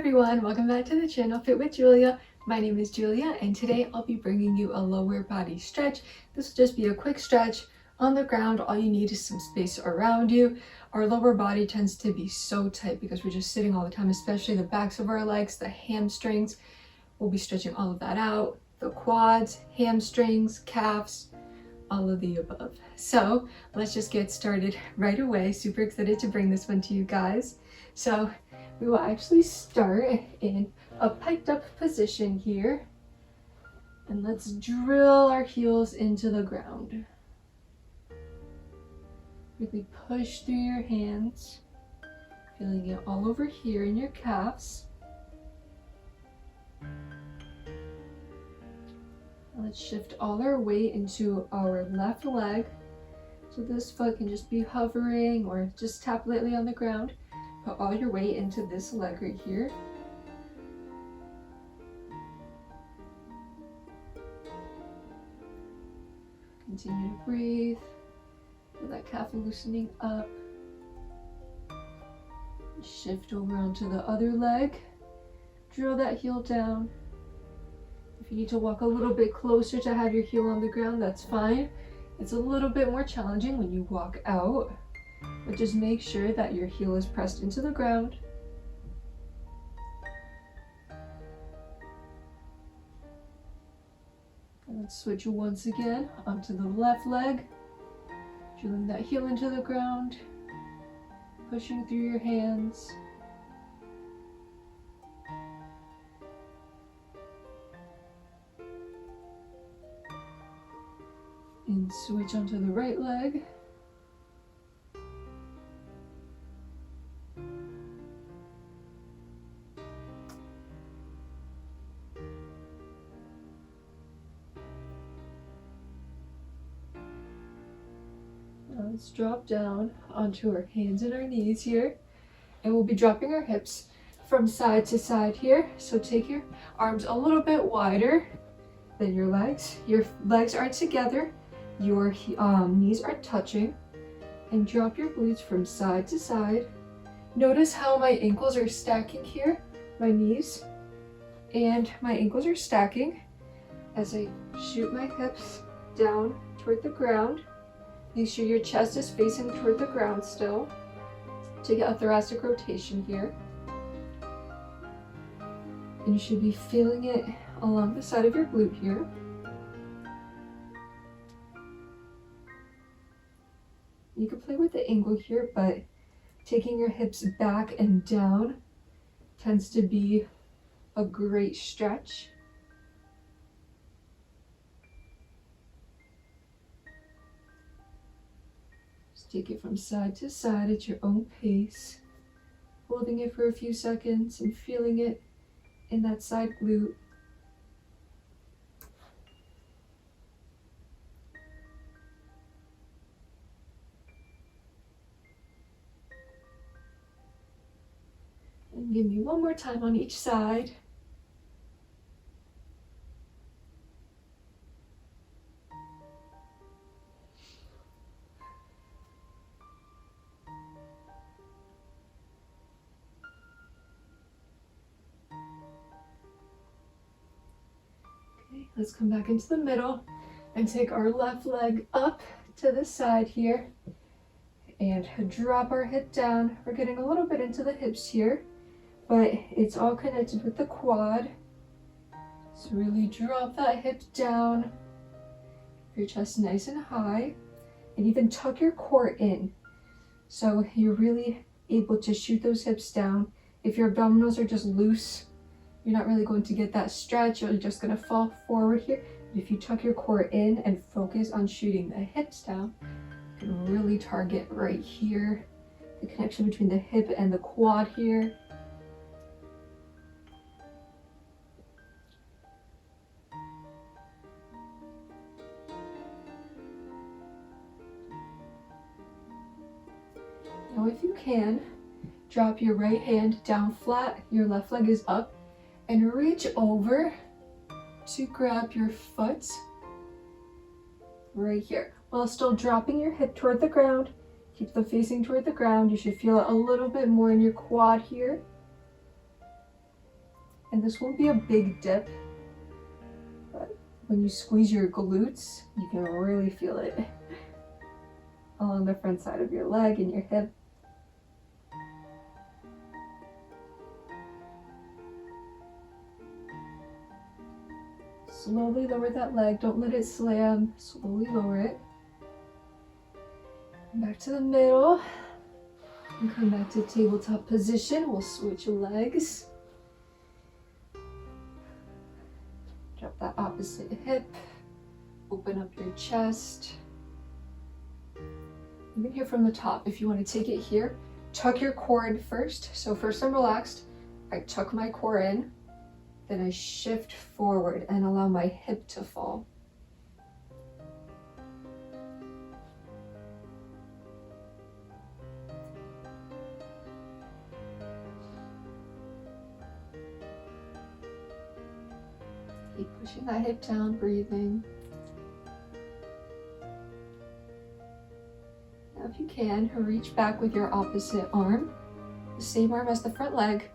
everyone, welcome back to the channel Fit with Julia. My name is Julia and today I'll be bringing you a lower body stretch. This will just be a quick stretch on the ground. All you need is some space around you. Our lower body tends to be so tight because we're just sitting all the time, especially the backs of our legs, the hamstrings. We'll be stretching all of that out, the quads, hamstrings, calves, all of the above. So let's just get started right away. Super excited to bring this one to you guys. So we will actually start in a piped up position here, and let's drill our heels into the ground. Really push through your hands, feeling it all over here in your calves. Let's shift all our weight into our left leg. So this foot can just be hovering or just tap lightly on the ground. Put all your weight into this leg right here. Continue to breathe. Feel that calf loosening up. Shift over onto the other leg. Drill that heel down. If you need to walk a little bit closer to have your heel on the ground, that's fine. It's a little bit more challenging when you walk out, but just make sure that your heel is pressed into the ground. And let's switch once again onto the left leg, drilling that heel into the ground, pushing through your hands. And switch onto the right leg. Now let's drop down onto our hands and our knees here, and we'll be dropping our hips from side to side here. So take your arms a little bit wider than your legs. Your legs are together. Your knees are touching, and drop your glutes from side to side. Notice how my ankles are stacking here, my knees and my ankles are stacking as I shoot my hips down toward the ground. Make sure your chest is facing toward the ground still to get a thoracic rotation here. And you should be feeling it along the side of your glute here. You can play with the angle here, but taking your hips back and down tends to be a great stretch. Just take it from side to side at your own pace, holding it for a few seconds and feeling it in that side glute. And give me one more time on each side. Okay, let's come back into the middle and take our left leg up to the side here and drop our hip down. We're getting a little bit into the hips here, but it's all connected with the quad. So really drop that hip down, your chest nice and high, and even tuck your core in. So you're really able to shoot those hips down. If your abdominals are just loose, you're not really going to get that stretch. You're just gonna fall forward here. If you tuck your core in and focus on shooting the hips down, you can really target right here, the connection between the hip and the quad here. Now if you can, drop your right hand down flat, your left leg is up, and reach over to grab your foot right here, while still dropping your hip toward the ground. Keep them facing toward the ground. You should feel it a little bit more in your quad here. And this won't be a big dip, but when you squeeze your glutes, you can really feel it along the front side of your leg and your hip. Slowly lower that leg, don't let it slam, slowly lower it. Back to the middle, and come back to tabletop position. We'll switch legs. Drop that opposite hip, open up your chest. Even here from the top, if you want to take it here, tuck your core in first. So first I'm relaxed, I tuck my core in, then I shift forward and allow my hip to fall. Keep pushing that hip down, breathing. Now if you can, reach back with your opposite arm, the same arm as the front leg,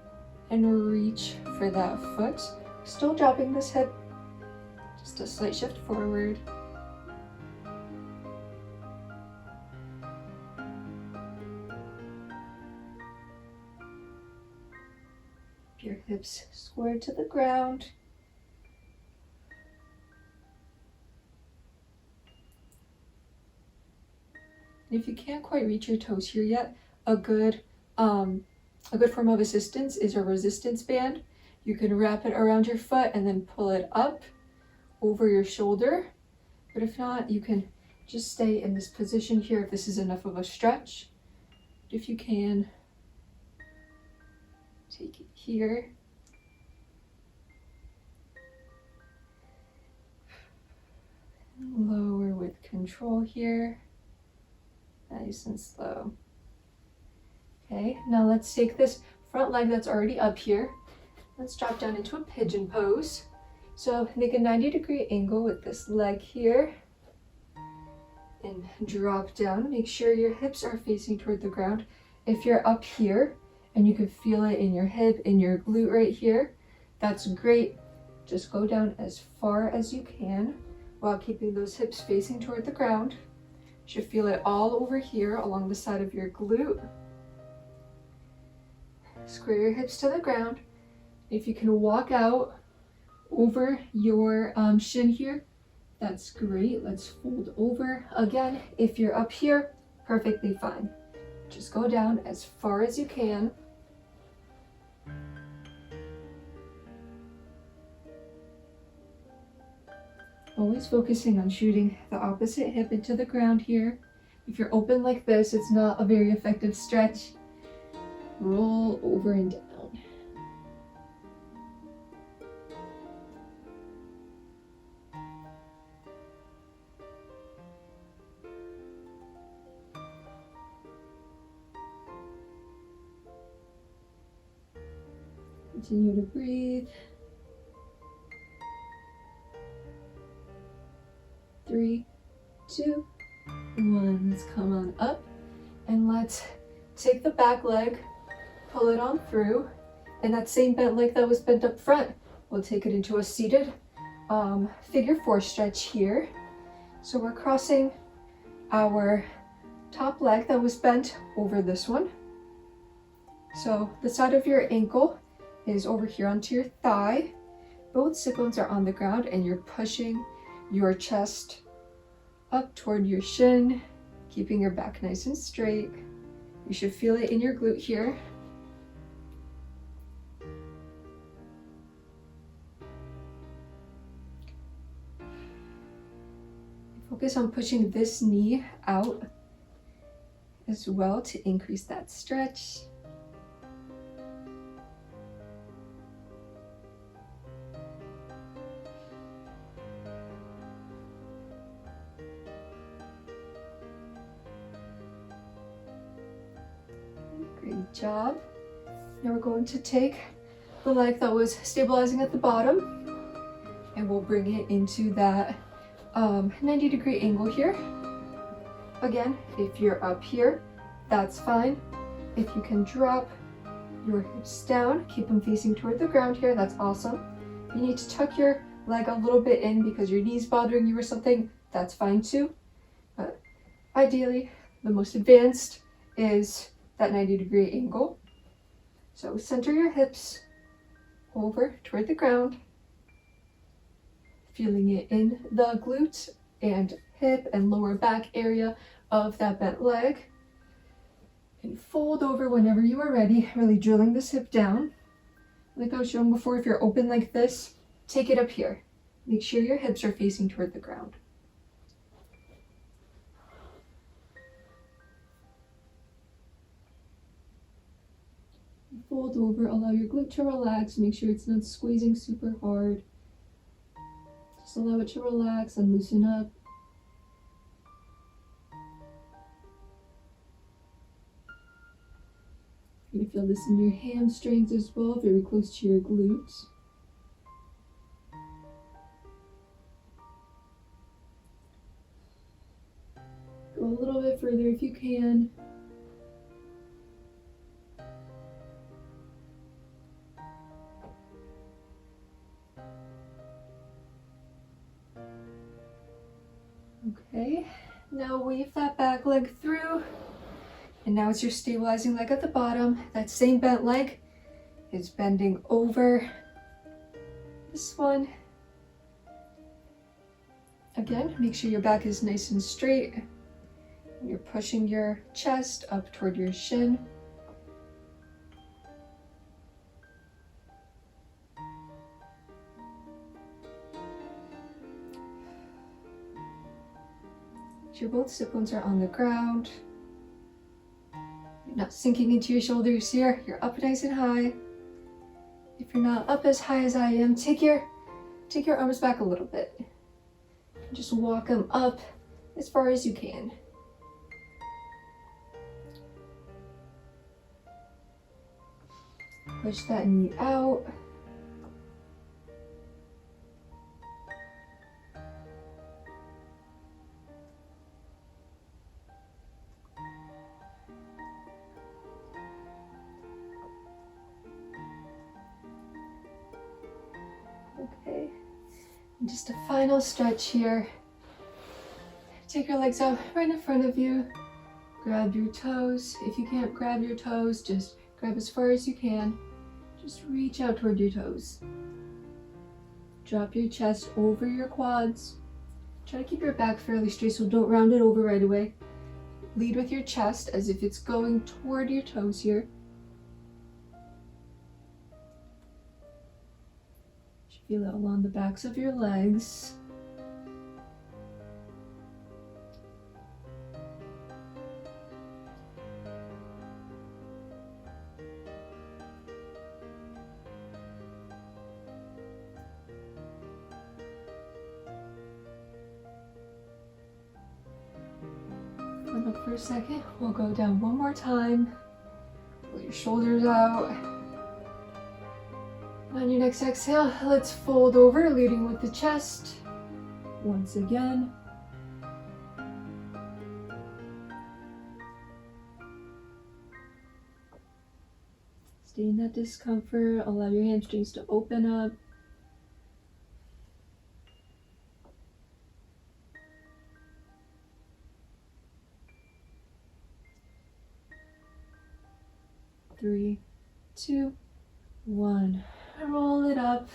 and reach for that foot. Still dropping this hip, just a slight shift forward. Your hips square to the ground. And if you can't quite reach your toes here yet, a good form of assistance is a resistance band. You can wrap it around your foot and then pull it up over your shoulder. But if not, you can just stay in this position here if this is enough of a stretch. If you can, take it here. Lower with control here. Nice and slow. Okay, now let's take this front leg that's already up here. Let's drop down into a pigeon pose. So make a 90-degree angle with this leg here. And drop down. Make sure your hips are facing toward the ground. If you're up here and you can feel it in your hip, in your glute right here, that's great. Just go down as far as you can while keeping those hips facing toward the ground. You should feel it all over here along the side of your glute. Square your hips to the ground. If you can walk out over your shin here, that's great. Let's fold over again. If you're up here, perfectly fine. Just go down as far as you can. Always focusing on shooting the opposite hip into the ground here. If you're open like this, it's not a very effective stretch. Roll over and down. Continue to breathe. 3, 2, 1. Let's come on up and let's take the back leg, pull it on through, and that same bent leg that was bent up front, we'll take it into a seated figure 4 stretch here. So we're crossing our top leg that was bent over this one. So the side of your ankle is over here onto your thigh. Both sit bones are on the ground and you're pushing your chest up toward your shin, keeping your back nice and straight. You should feel it in your glute here. Focus on pushing this knee out as well to increase that stretch. Great job. Now we're going to take the leg that was stabilizing at the bottom and we'll bring it into that 90-degree angle here. Again, if you're up here, that's fine. If you can drop your hips down, keep them facing toward the ground here, that's awesome. You need to tuck your leg a little bit in because your knee's bothering you or something, that's fine too. But ideally, the most advanced is that 90-degree angle. So center your hips over toward the ground, feeling it in the glutes and hip and lower back area of that bent leg. And fold over whenever you are ready, really drilling this hip down. Like I was showing before, if you're open like this, take it up here. Make sure your hips are facing toward the ground. Fold over, allow your glute to relax, make sure it's not squeezing super hard. Just allow it to relax and loosen up. You can feel this in your hamstrings as well, very close to your glutes. Go a little bit further if you can. Okay, now weave that back leg through. And now it's your stabilizing leg at the bottom. That same bent leg is bending over this one. Again, make sure your back is nice and straight. You're pushing your chest up toward your shin. Make sure both sit bones are on the ground. You're not sinking into your shoulders here. You're up nice and high. If you're not up as high as I am, take your arms back a little bit. Just walk them up as far as you can. Push that knee out. Okay, and just a final stretch here. Take your legs out right in front of you. Grab your toes. If you can't grab your toes, just grab as far as you can. Just reach out toward your toes. Drop your chest over your quads. Try to keep your back fairly straight, so don't round it over right away. Lead with your chest as if it's going toward your toes here. Feel it along the backs of your legs. Hold up for a second. We'll go down one more time. Pull your shoulders out. On your next exhale, let's fold over, leading with the chest. Once again. Stay in that discomfort. Allow your hamstrings to open up. Three, two, one. Roll it up.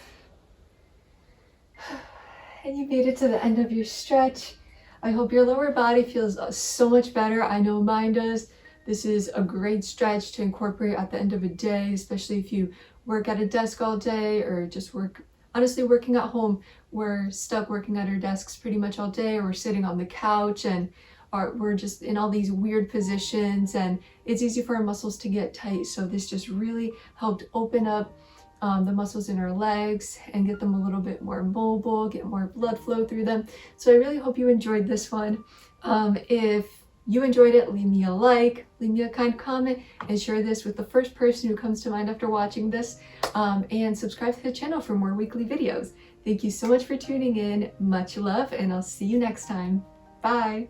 And you made it to the end of your stretch. I hope your lower body feels so much better. I know mine does. This is a great stretch to incorporate at the end of a day, especially if you work at a desk all day or just honestly working at home. We're stuck working at our desks pretty much all day, or we're sitting on the couch and we're just in all these weird positions, and it's easy for our muscles to get tight. So this just really helped open up the muscles in our legs and get them a little bit more mobile, get more blood flow through them. So I really hope you enjoyed this one. If you enjoyed it, leave me a like, leave me a kind comment, and share this with the first person who comes to mind after watching this, and subscribe to the channel for more weekly videos. Thank you so much for tuning in. Much love, and I'll see you next time. Bye.